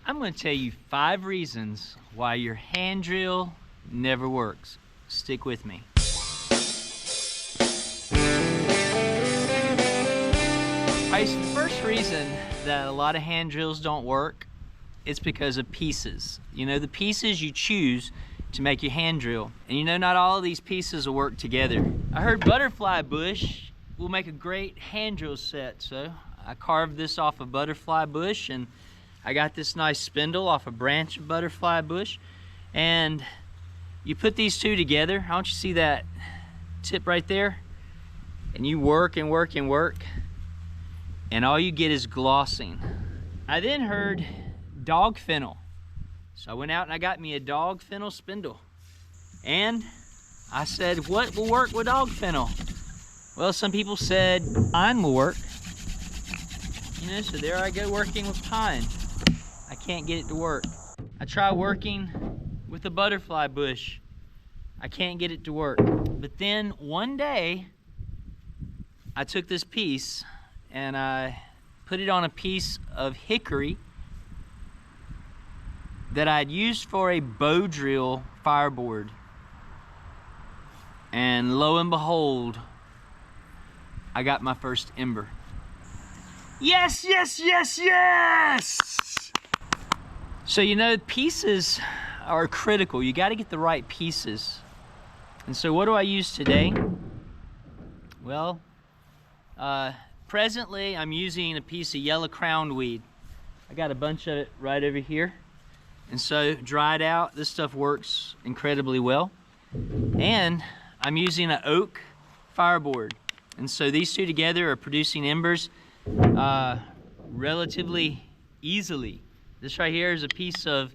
I'm going to tell you 5 reasons why your hand drill never works. Stick with me. Alright, so the first reason that a lot of hand drills don't work is because of pieces. You know, the pieces you choose to make your hand drill. And you know, not all of these pieces will work together. I heard butterfly bush will make a great hand drill set, so I carved this off a butterfly bush, and I got this nice spindle off a branch of butterfly bush. And you put these two together. I want you to see that tip right there. And you work and work and work, and all you get is glossing. I then heard dog fennel. So I went out and I got me a dog fennel spindle. And I said, what will work with dog fennel? Well, some people said pine will work. You know, so there I go working with pine. I can't get it to work. I try working with a butterfly bush. I can't get it to work. But then one day, I took this piece and I put it on a piece of hickory that I'd used for a bow drill fireboard. And lo and behold, I got my first ember. Yes, yes, yes, yes! So you know, pieces are critical. You got to get the right pieces. And so what do I use today? Well, presently I'm using a piece of yellow crowned weed. I got a bunch of it right over here. And so dried out, this stuff works incredibly well. And I'm using an oak fireboard. And so these two together are producing embers relatively easily. This right here is a piece of,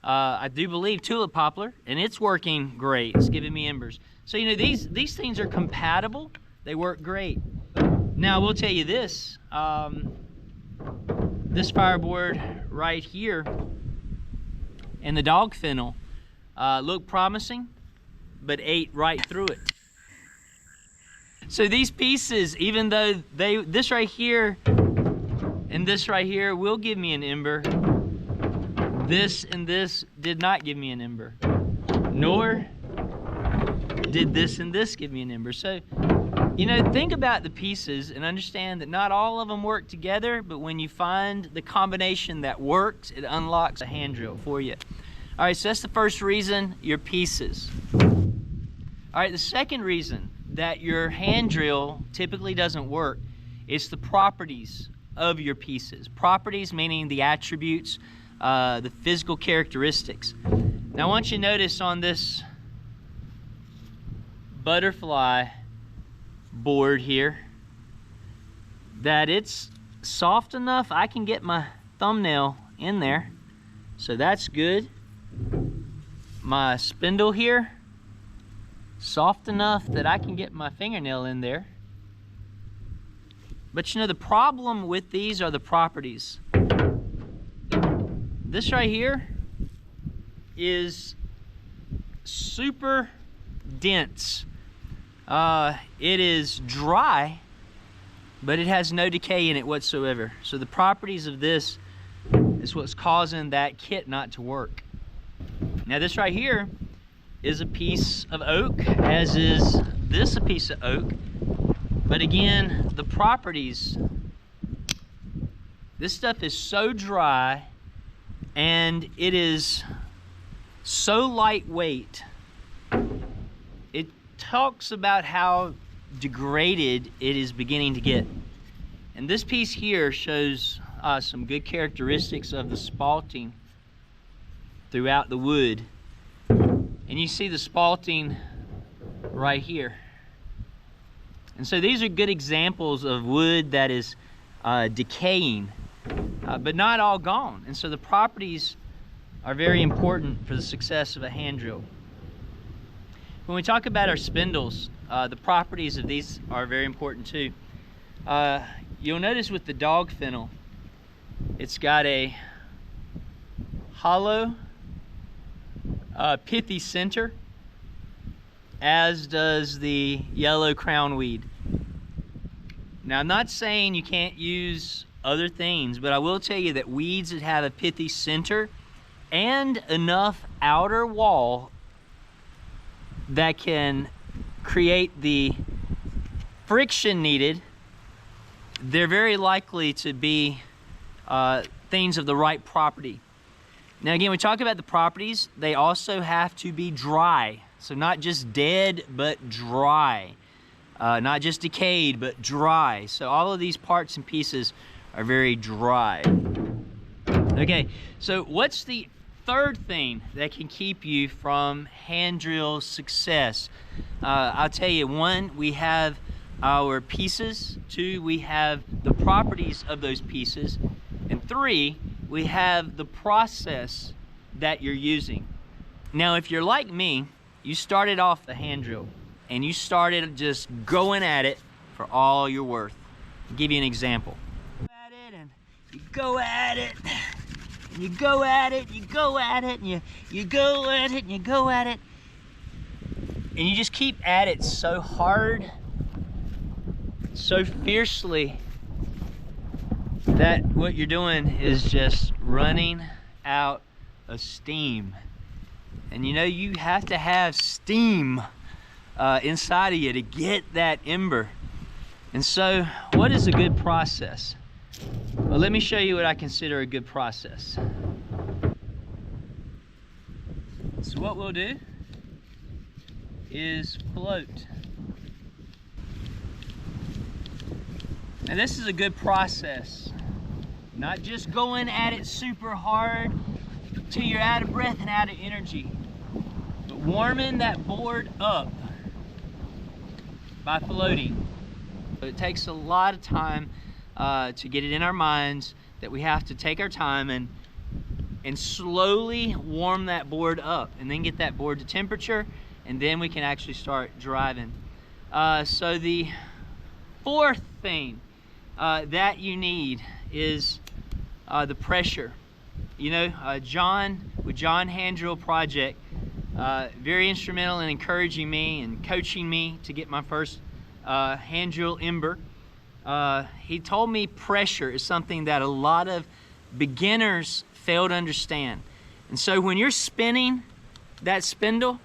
I do believe, tulip poplar, and it's working great. It's giving me embers. So you know, these things are compatible. They work great. Now I will tell you this, this fireboard right here and the dog fennel looked promising, but ate right through it. So these pieces, even though this right here and this right here will give me an ember, this and this did not give me an ember, nor did this and this give me an ember. So, you know, think about the pieces and understand that not all of them work together, but when you find the combination that works, it unlocks a hand drill for you. All right, so that's the first reason, your pieces. All right, the second reason that your hand drill typically doesn't work is the properties of your pieces. Properties meaning the attributes, the physical characteristics. Now I want you to notice on this butterfly board here that it's soft enough I can get my thumbnail in there, so that's good. My spindle here, soft enough that I can get my fingernail in there. But you know, the problem with these are the properties. This right here is super dense. It is dry, but it has no decay in it whatsoever. So the properties of this is what's causing that kit not to work. Now this right here is a piece of oak, as is this a piece of oak. But again, the properties, this stuff is so dry and it is so lightweight. It talks about how degraded it is beginning to get. And this piece here shows some good characteristics of the spalting throughout the wood. And you see the spalting right here. And so these are good examples of wood that is decaying, but not all gone. And so the properties are very important for the success of a hand drill. When we talk about our spindles, the properties of these are very important too. You'll notice with the dog fennel, it's got a hollow, pithy center, as does the yellow crown weed. Now, I'm not saying you can't use other things, but I will tell you that weeds that have a pithy center and enough outer wall that can create the friction needed, they're very likely to be things of the right property. Now again, we talk about the properties, they also have to be dry. So not just dead, but dry. Not just decayed, but dry. So all of these parts and pieces are very dry. Okay, so what's the third thing that can keep you from hand drill success? I'll tell you, 1, we have our pieces. 2, we have the properties of those pieces. And 3, we have the process that you're using. Now, if you're like me, you started off the hand drill and you started just going at it for all you're worth. I'll give you an example. You go at it, and you go at it, you go at it, and you go at it, and you go at it, and you just keep at it so hard, so fiercely, that what you're doing is just running out of steam. And you know, you have to have steam inside of you to get that ember. And so, what is a good process? Well, let me show you what I consider a good process. So what we'll do is float. Now this is a good process. Not just going at it super hard till you're out of breath and out of energy, but warming that board up by floating. But it takes a lot of time to get it in our minds that we have to take our time and slowly warm that board up, and then get that board to temperature, and then we can actually start driving. So the fourth thing that you need is the pressure. You know, John with John Hand Drill Project, very instrumental in encouraging me and coaching me to get my first hand drill ember. He told me pressure is something that a lot of beginners fail to understand. And so when you're spinning that spindle,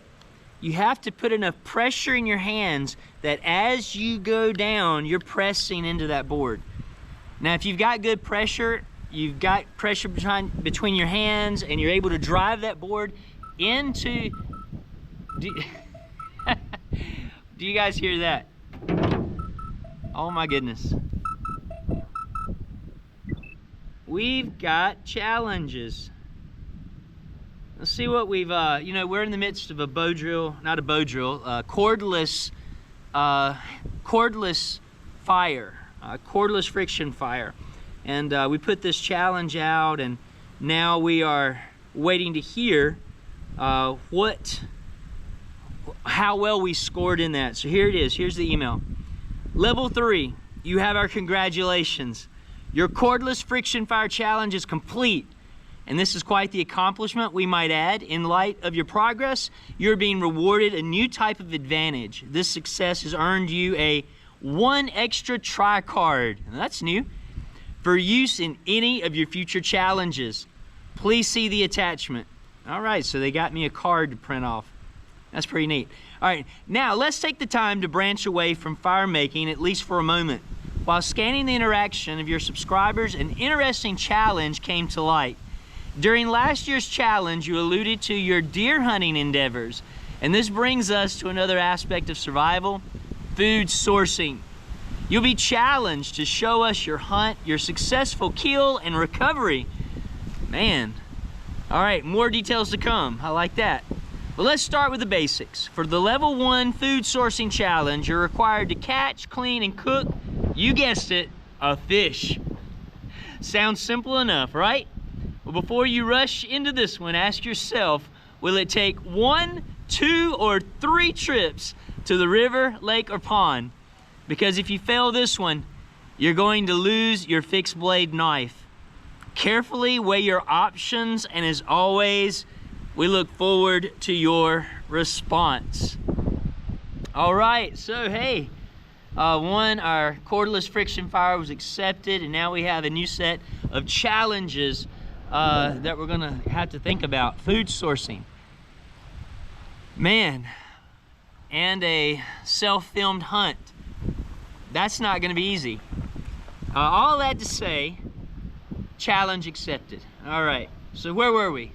you have to put enough pressure in your hands that as you go down, you're pressing into that board. Now, if you've got good pressure, you've got pressure between your hands, and you're able to drive that board into... Do you guys hear that? Oh my goodness. We've got challenges. Let's see what we've, you know, we're in the midst of a bow drill, not a bow drill, cordless fire, cordless friction fire. And we put this challenge out, and now we are waiting to hear how well we scored in that. So here it is, here's the email. Level 3, you have our congratulations. Your cordless friction fire challenge is complete. And this is quite the accomplishment, we might add. In light of your progress, you're being rewarded a new type of advantage. This success has earned you a 1 extra try card. And that's new. For use in any of your future challenges. Please see the attachment. All right, so they got me a card to print off. That's pretty neat. All right, now let's take the time to branch away from fire making, at least for a moment. While scanning the interaction of your subscribers, an interesting challenge came to light. During last year's challenge, you alluded to your deer hunting endeavors, and this brings us to another aspect of survival, food sourcing. You'll be challenged to show us your hunt, your successful kill and recovery. Man, all right, more details to come. I like that. Well, let's start with the basics. For the level 1 food sourcing challenge, you're required to catch, clean, and cook, you guessed it, a fish. Sounds simple enough, right? Well, before you rush into this one, ask yourself, will it take 1, 2, or 3 trips to the river, lake, or pond? Because if you fail this one, you're going to lose your fixed blade knife. Carefully weigh your options, and as always, we look forward to your response. All right, so hey, One, our cordless friction fire was accepted, and now we have a new set of challenges that we're gonna have to think about. Food sourcing. Man, and a self-filmed hunt. That's not gonna be easy. All that to say, challenge accepted. All right, so where were we?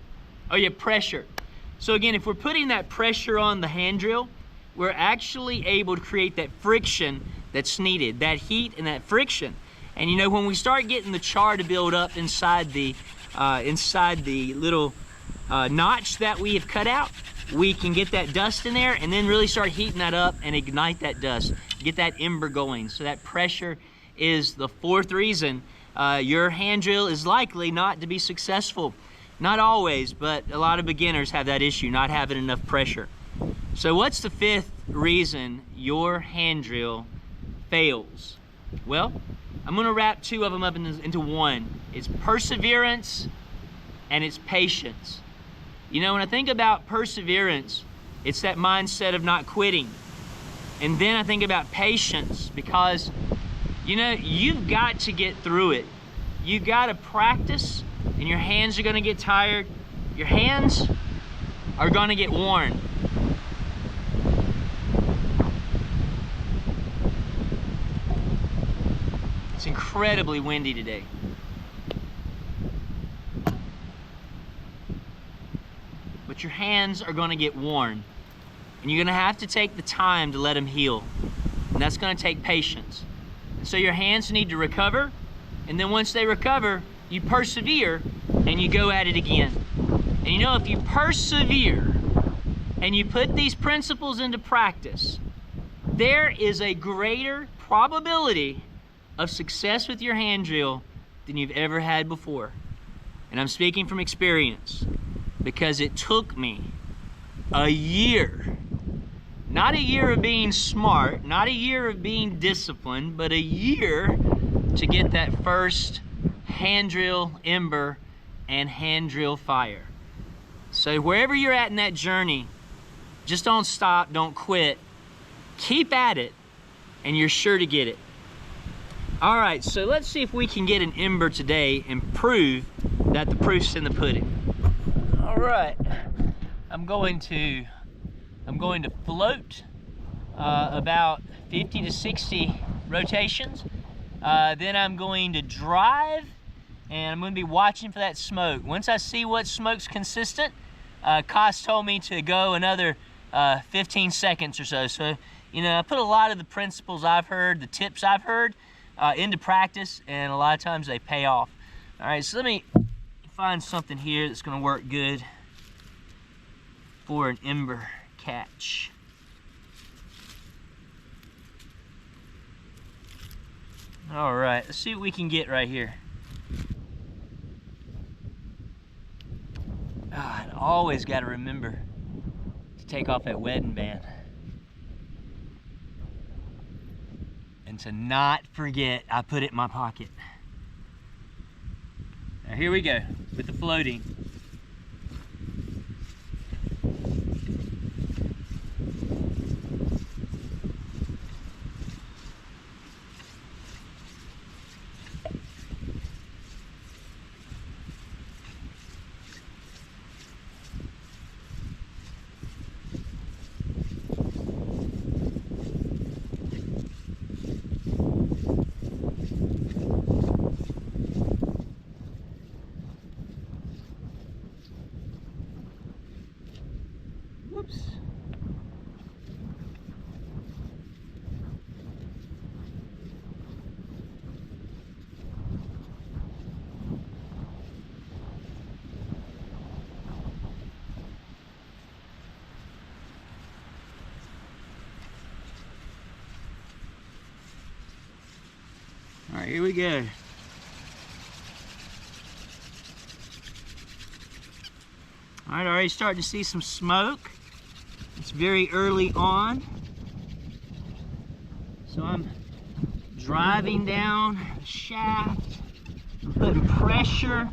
Oh yeah, pressure. So again, if we're putting that pressure on the hand drill, we're actually able to create that friction that's needed, that heat and that friction. And you know, when we start getting the char to build up inside the little notch that we have cut out, we can get that dust in there and then really start heating that up and ignite that dust, get that ember going. So that pressure is the fourth reason your hand drill is likely not to be successful. Not always, but a lot of beginners have that issue, not having enough pressure. So what's the fifth reason your hand drill fails? Well, I'm gonna wrap two of them up into one. It's perseverance and it's patience. You know, when I think about perseverance, it's that mindset of not quitting. And then I think about patience because, you know, you've got to get through it. You've got to practice, and your hands are gonna get tired. Your hands are gonna get worn. It's incredibly windy today. But your hands are gonna get worn, and you're gonna have to take the time to let them heal. And that's gonna take patience. And so your hands need to recover, and then once they recover, you persevere and you go at it again. And you know, if you persevere and you put these principles into practice, there is a greater probability of success with your hand drill than you've ever had before. And I'm speaking from experience because it took me a year, not a year of being smart, not a year of being disciplined, but a year to get that first hand drill ember and hand drill fire. So wherever you're at in that journey, just don't stop, don't quit. Keep at it, and you're sure to get it. All right, so let's see if we can get an ember today and prove that the proof's in the pudding. All right, I'm going to float about 50 to 60 rotations. Then I'm going to drive, and I'm going to be watching for that smoke. Once I see what smoke's consistent, Koss told me to go another 15 seconds or so. So, you know, I put a lot of the principles I've heard, the tips I've heard, into practice, and a lot of times they pay off. All right, so let me find something here that's going to work good for an ember catch. All right, let's see what we can get right here. I always got to remember to take off that wedding band. And to not forget I put it in my pocket. Now here we go with the floating. Whoops. All right, here we go. All right, already starting to see some smoke. It's very early on. So I'm driving down the shaft, putting pressure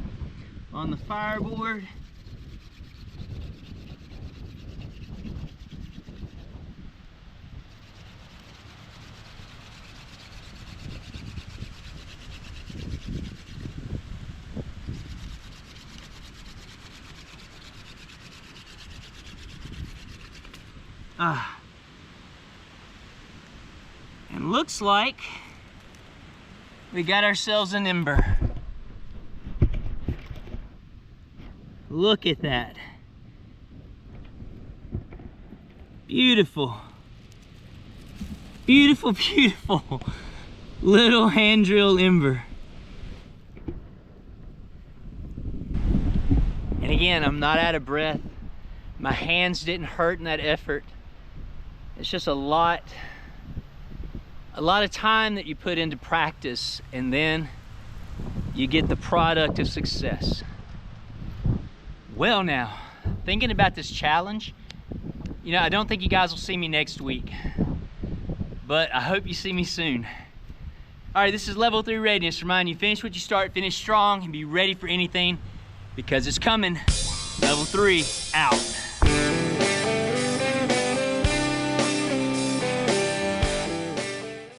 on the fireboard. And looks like we got ourselves an ember. Look at that. Beautiful. Beautiful, beautiful little hand drill ember. And again, I'm not out of breath. My hands didn't hurt in that effort. It's just a lot of time that you put into practice, and then you get the product of success. Well now, thinking about this challenge, you know, I don't think you guys will see me next week, but I hope you see me soon. All right, this is Level 3 Readiness. Remind you, finish what you start, finish strong, and be ready for anything, because it's coming. Level 3, out.